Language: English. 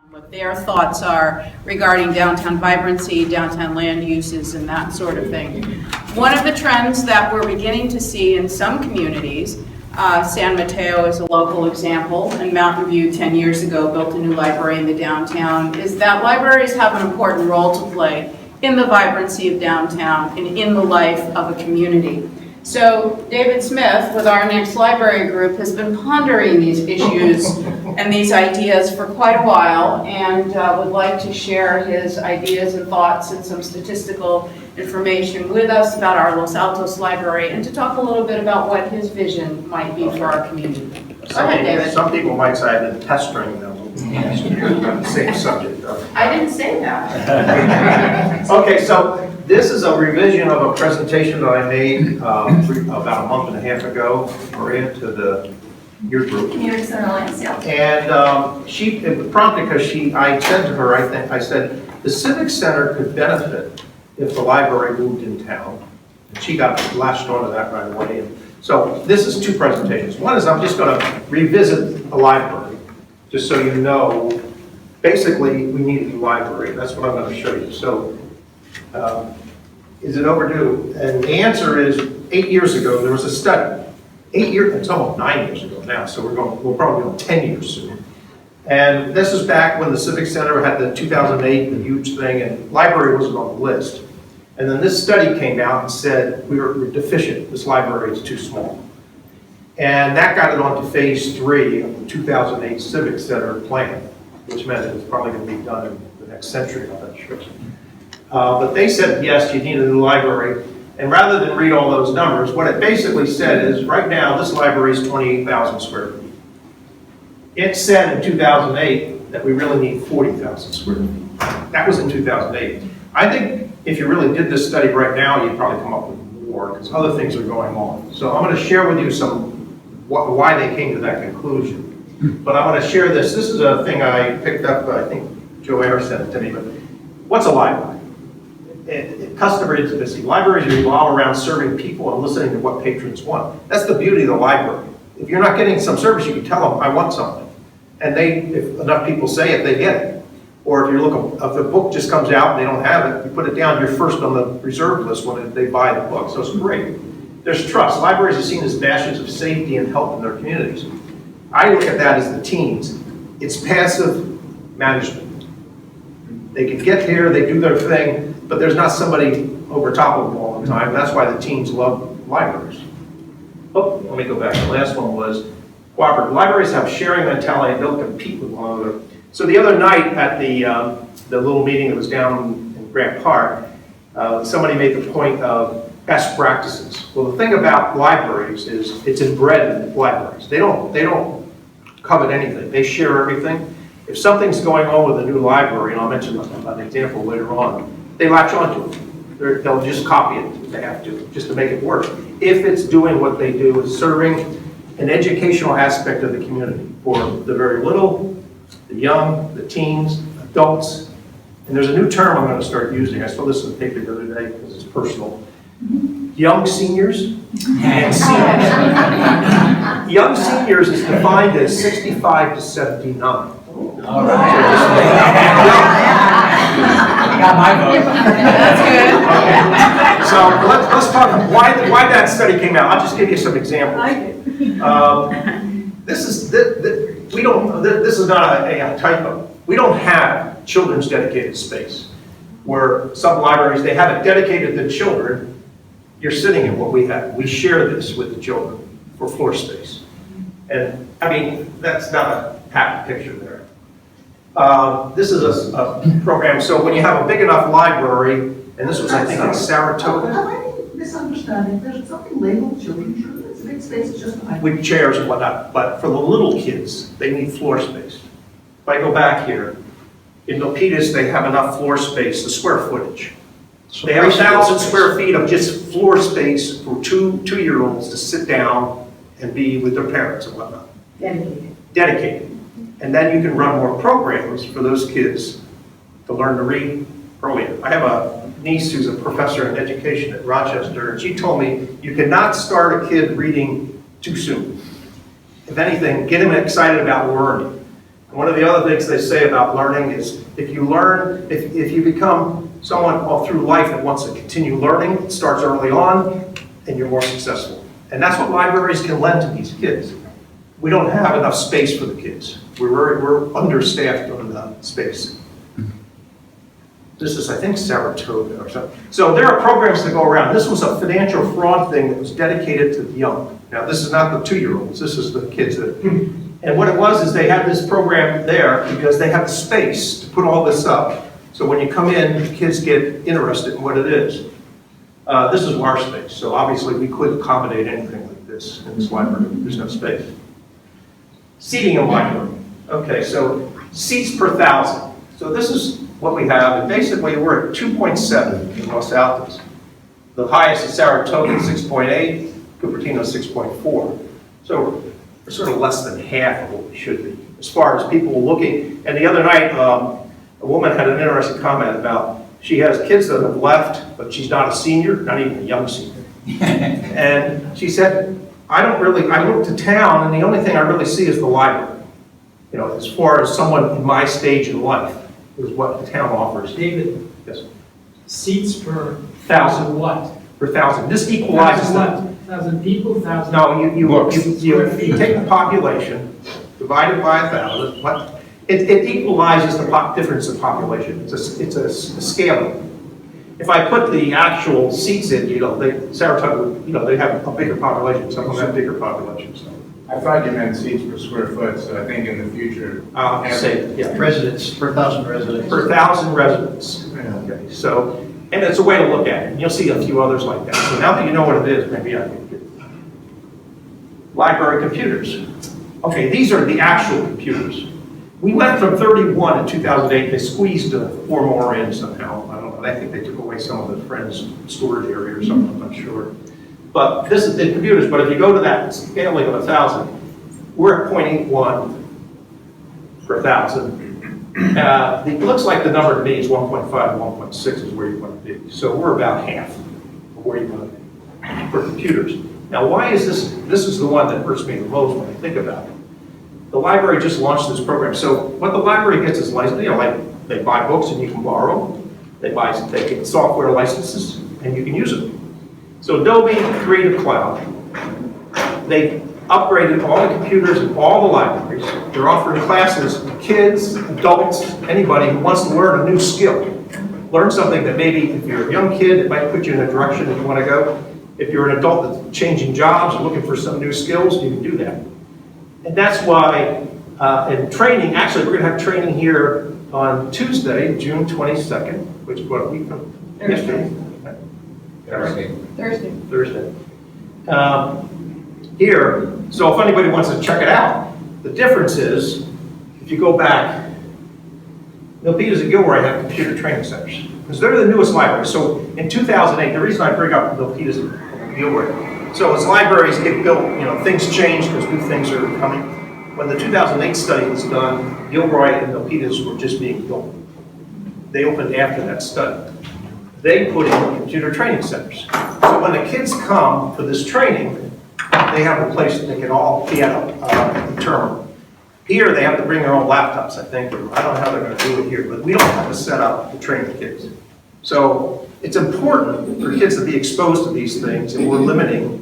what their thoughts are regarding downtown vibrancy, downtown land uses, and that sort of thing. One of the trends that we're beginning to see in some communities, San Mateo is a local example, and Mountain View 10 years ago built a new library in the downtown, is that libraries have an important role to play in the vibrancy of downtown and in the life of a community. So David Smith, with our Next Library Group, has been pondering these issues and these ideas for quite a while, and would like to share his ideas and thoughts and some statistical information with us about our Los Altos Library, and to talk a little bit about what his vision might be for our community. Go ahead, David. Some people might say I've been pestering them on the same subject. I didn't say that. Okay, so this is a revision of a presentation that I made about a month and a half ago, Maria, to your group. Community Center Alliance, yeah. And it was prompted because I said to her, I said, the Civic Center could benefit if the library moved in town. And she got latched onto that right away. And so this is two presentations. One is I'm just going to revisit a library, just so you know. Basically, we need a new library. That's what I'm going to show you. So is it overdue? And the answer is 8 years ago, there was a study. 8 years, it's almost 9 years ago now, so we'll probably go 10 years soon. And this is back when the Civic Center had the 2008, the huge thing, and library wasn't on the list. And then this study came out and said, we're deficient, this library is too small. And that got it on to phase 3 of the 2008 Civic Center plan, which meant it was probably going to be done in the next century, I'm not sure. But they said, yes, you need a new library. And rather than read all those numbers, what it basically said is, right now, this library is 28,000 square feet. It said in 2008 that we really need 40,000 square feet. That was in 2008. I think if you really did this study right now, you'd probably come up with more, because other things are going on. So I'm going to share with you why they came to that conclusion. But I want to share this. This is a thing I picked up, I think Joanna sent it to me, but what's a library? Customer intimacy. Libraries revolve around serving people and listening to what patrons want. That's the beauty of the library. If you're not getting some service, you can tell them, I want something. And if enough people say it, they get it. Or if the book just comes out and they don't have it, you put it down, you're first on the reserve list when they buy the book. So it's great. There's trust. Libraries are seen as bastions of safety and help in their communities. I look at that as the teens. It's passive management. They can get here, they do their thing, but there's not somebody over top of them all the time. That's why the teens love libraries. Oh, let me go back. The last one was cooperative. Libraries have sharing mentality and don't compete with one another. So the other night at the little meeting that was down in Grant Park, somebody made the point of best practices. Well, the thing about libraries is it's inbred in libraries. They don't covet anything. They share everything. If something's going on with a new library, and I'll mention an example later on, they latch onto it. They'll just copy it if they have to, just to make it work. If it's doing what they do, is serving an educational aspect of the community for the very little, the young, the teens, adults. And there's a new term I'm going to start using. I saw this in the paper the other day because it's personal. Young seniors and seniors. Young seniors is defined as 65 to 79. All right. You got my vote. That's good. So let's talk why that study came out. I'll just give you some examples. This is not a typo. We don't have children's dedicated space. Where some libraries, they have it dedicated to children. You're sitting in what we have. We share this with the children for floor space. And I mean, that's not a happy picture there. This is a program, so when you have a big enough library, and this was, I think, in Saratoga. Am I misunderstanding? There's something labeled children's room, it's a big space, it's just with chairs and whatnot, but for the little kids, they need floor space. If I go back here, in Milpitas, they have enough floor space, the square footage. They have 1,000 square feet of just floor space for two-year-olds to sit down and be with their parents and whatnot. Dedicated. And then you can run more programs for those kids to learn to read earlier. I have a niece who's a professor in education at Rochester, and she told me you cannot start a kid reading too soon. If anything, get him excited about learning. One of the other things they say about learning is if you learn, if you become someone all through life that wants to continue learning, it starts early on, and you're more successful. And that's what libraries can lend to these kids. We don't have enough space for the kids. We're understaffed on space. This is, I think, Saratoga or something. So there are programs that go around. This was a financial fraud thing that was dedicated to the young. Now, this is not the 2-year-olds. This is the kids that... And what it was is they had this program there because they have the space to put all this up. So when you come in, the kids get interested in what it is. This is our space. So obviously, we couldn't accommodate anything like this in this library. There's no space. Seating in library. Okay, so seats per 1,000. So this is what we have, and basically we're at 2.7 in Los Altos. The highest is Saratoga, 6.8, Cupertino, 6.4. So we're sort of less than half of what we should be, as far as people looking. And the other night, a woman had an interesting comment about, she has kids that have left, but she's not a senior, not even a young senior. And she said, I moved to town, and the only thing I really see is the library. You know, as far as someone in my stage in life, is what the town offers. David, Yes. seats per 1,000 what? per 1,000. This equalizes 1,000 them. what? 1,000 people, 1,000? No, you take the Feet. population, divide it by 1,000, but it equalizes the difference in population. It's a scale. If I put the actual seats in, Saratoga, they have a bigger population. Some of them have bigger populations. I thought you meant seats per square foot, so I think in the future. Say, yeah, Residents, per 1,000 residents. per 1,000 residents. Okay, so, and it's a way to look at it. And you'll see a few others like that. So now that you know what it is, maybe I can get it. Library computers. Okay, these are the actual computers. We went from 31 in 2008. They squeezed 4 more in somehow. I don't know. I think they took away some of the Friends storage area or something. I'm not sure. But this is the computers. But if you go to that scaling of 1,000, we're at 0.81 per 1,000. It looks like the number to me is 1.5 and 1.6 is where you want to be. So we're about half of where you want to be for computers. Now, why is this? This is the one that hurts me the most when I think about it. The library just launched this program. So what the library gets is license. Like they buy books and you can borrow. They get software licenses and you can use them. So Adobe Creative Cloud, they upgraded all the computers in all the libraries. They're offering classes for kids, adults, anybody who wants to learn a new skill. Learn something that maybe if you're a young kid, it might put you in a direction that you want to go. If you're an adult that's changing jobs or looking for some new skills, you can do that. And that's why in training, actually we're going to have training here on Tuesday, June 22nd, which is what a week from yesterday. Thursday. Here, so if anybody wants to check it out, the difference is, if you go back, Milpitas and Gilroy have computer training centers, because they're the newest library. So in 2008, the reason I bring up Milpitas and Gilroy, so as libraries get built, things change because new things are coming. When the 2008 study was done, Gilroy and Milpitas were just being built. They opened after that study. They put in computer training centers. So when the kids come for this training, they have a place that they can all be at a terminal. Here, they have to bring their own laptops, I think. Or I don't know how they're going to do it here, but we don't have a setup to train the kids. So it's important for kids to be exposed to these things, and we're limiting.